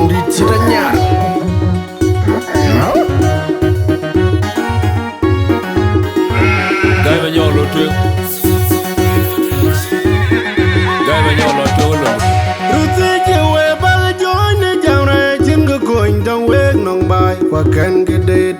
Borongdit Sir Anyar. Gai mà nhỏ lột trương. Gai mà nhỏ lột trương luôn. Ruti chiwe bal joy ne jamre jingo coin dong weg nong bai kwa ken gedet.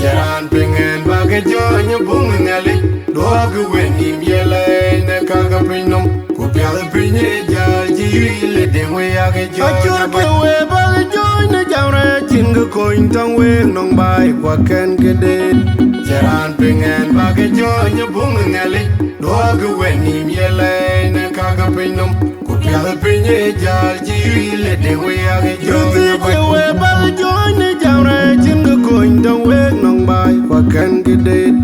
Jaran pengen bagai joy ne bung ngali. Doa gue wenim yele ne kaga pinom. Kupial pinye jal jiri dengwe age joy. Achur chiwe bal joy ne jamre jingo coin dong weg nong bai kwa ken gedet. Jaran pengen bagai joy ne bung ngali. Doa gue wenim yele ne kaga pinom. Kupial pinye jal jiri dengwe age joy. Ruti chiwe bal joy ne jamre jingo coin dong weg nong bai kwa ken gedet.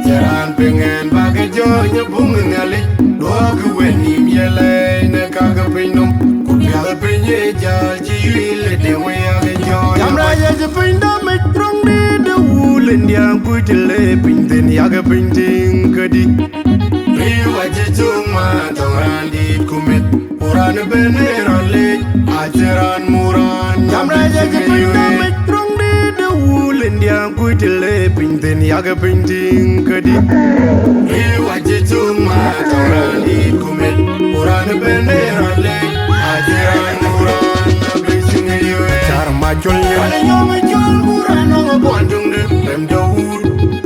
Jaran pengen bagai joy ne bung ngali. Doa gue wenim yele ne kaga pinom. Kupial pinye jal jiri dengwe age joy. Jamra ya jepinda me trong di de wulen yang putile pinten yaga pinting kedi. Riwa jejung ma tongan di kumit. Uran beneran lek ajaran muran. Jamra ya jepinda me trong di de wulen yang putile pinten yaga pinting kedi. Riwa jejung ma tongan di kumit. Uran beneran lek ajaran muran. Sir.Michael ada nyop jual muran nong bandung de lem daud.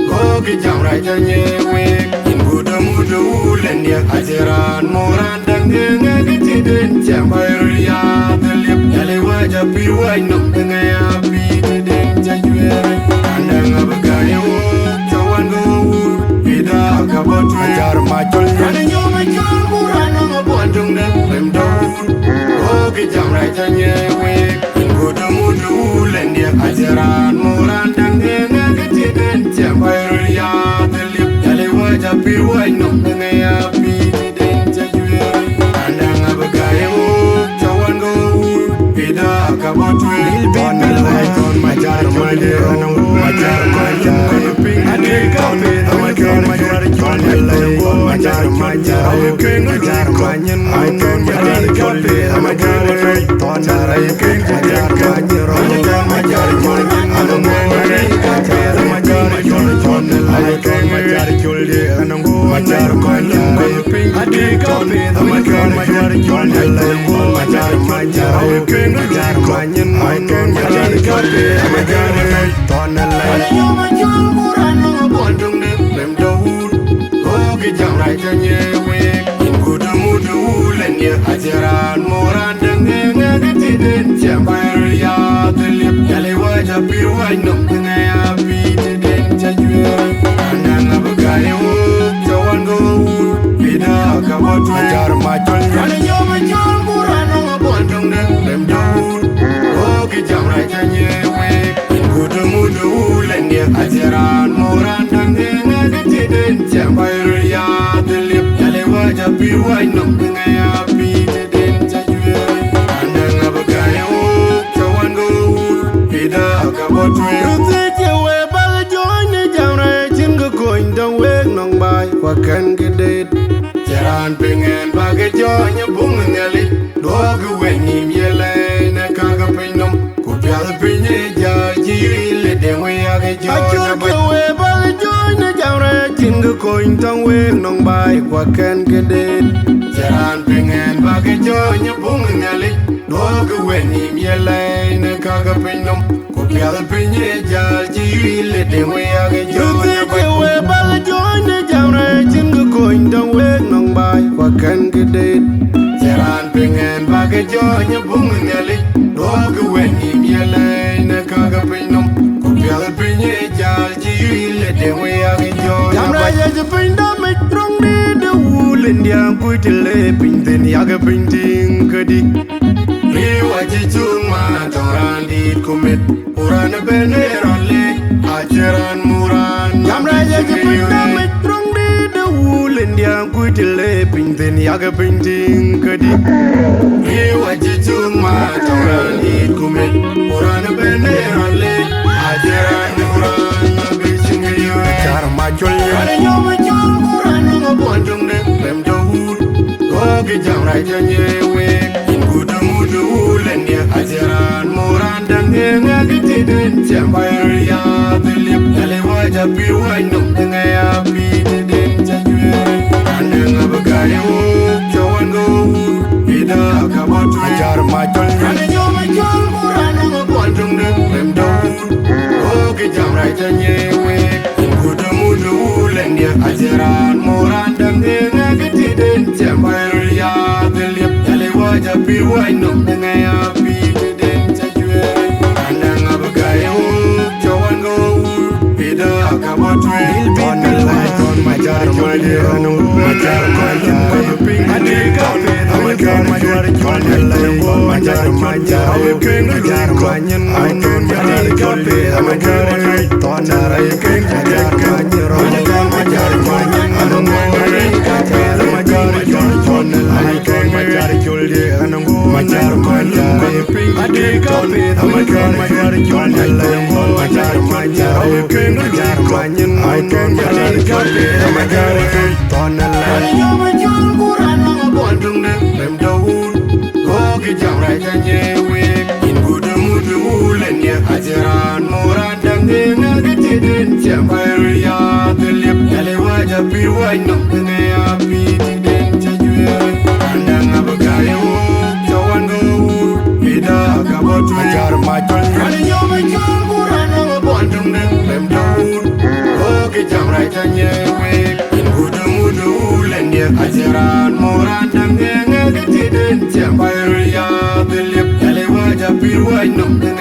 Gogi jamra janye wek ingu mudu len dia ajaran muran dan denga keciden jambai ria telip yale wajah piwai nong denga api den jajuere andang abagayo cawan go ida kabatu Sir.Michael ada nyop jual muran nong bandung de lem daud. Gogi jamra janye wek mudu len dia ajaran muran dan denga keciden jambai ria telip yale wajah piwai nong denga api den jajuere andang abagayo cawan go ida kabatu on majar male nong majar ping adika majar ken majar kanyen majar kolde majar tonar ken majar kanyen majar anong majar kolde anong majar kanyen ping adika majar kolde majar ken majar kanyen majar kolde majar tonar majar muran bandung de lem daud. Gogi jamra janye wek ingu mudu len dia ajaran muran dan denga keciden jambai ria telip yale wajah piwai nong denga api den jajuere andang abagayo cawan go ida kabatu Sir.Michael ada nyop jual muran nong bandung de lem daud. Gogi jamra janye wek ingu mudu len dia ajaran muran dan denga keciden jambai ria telip yale wajah piwai nong denga api den jajuere andang abagayo cawan go ida kabatu. Ruti chiwe bal joy ne jamre jingo coin dong weg nong bai kwa ken gedet. Jaran pengen bagai joy ne bung ngali. Doa gue wenim yele ne kaga pinom. Kupial pinye jal jiri dengwe age joy. Achur chiwe bal joy ne jamre jingo coin dong weg nong bai kwa ken gedet. Jaran pengen bagai joy ne bung ngali. Doa gue wenim yele ne kaga pinom. Kupial pinye jal jiri dengwe age joy. Ruti chiwe bal joy ne jamre jingo coin dong weg nong bai kwa ken gedet. Jaran pengen bagai joy ne bung ngali. Doa gue wenim yele ne kaga pinom. Kupial pinye jal jiri dengwe age joy. Jamra ya jepinda me trong di de wulen dia putile pinten yaga pinting kedi. Riwa jejung ma tongan di kumit. Uran beneran lek ajaran muran. Jamra ya jepinda me trong di de wulen dia putile pinten yaga pinting kedi. Riwa jejung ma tongan di kumit. Uran beneran lek ajaran muran. Sir.Michael ada nyop jual muran nong bandung de lem daud. Gogi jamra janye wek ingu mudu len dia ajaran Ajaran moran dan nga gitiden Chambayar ya dilip Dale waja piwai nung Nga bididen chajwe Kandeng abagayo Kawan go Ida akabatu Sir.Michael Kane nyo majol moran Nga kwantung deng Lem daud Oke jam rai chanyewe Kudu mudu lendir Ajaran moran dan nga gitiden Chambayar ya dilip Dale waja piwai nung Nga bididen chajwe Kandeng abagayo Kawan go Ida akabatu On the light on my jar my dear Majar koyan ping Adika Amakan majar on the light on my jar Amakan majar koyan Amakan majar kopi Amakan on the light majar koyan Amakan majar koyan Amakan majar on the light majar koyan Majar koyan ping Adika Amakan majar on the light majar Amakan majar koyan Amakan majar kopi Amakan on the light Yo majol kuran mga bondong ng lem daun Gogi jam rai janyewe In kudu mudu ulen ya Ajaran moran dang nga gitiden Chambayar ya dilip Dale waja piwai nung Nga bididen chajwe Kandang abagayo Kawan go Ida akabatu Sir.Michael Kane nyo majol kuran mga bondong ng lem daun Gogi jam rai janyewe Kudu mudu ulen ya Ajaran moran dang nga gitiden Chambayar ya dilip Dale waja piwai nung Nga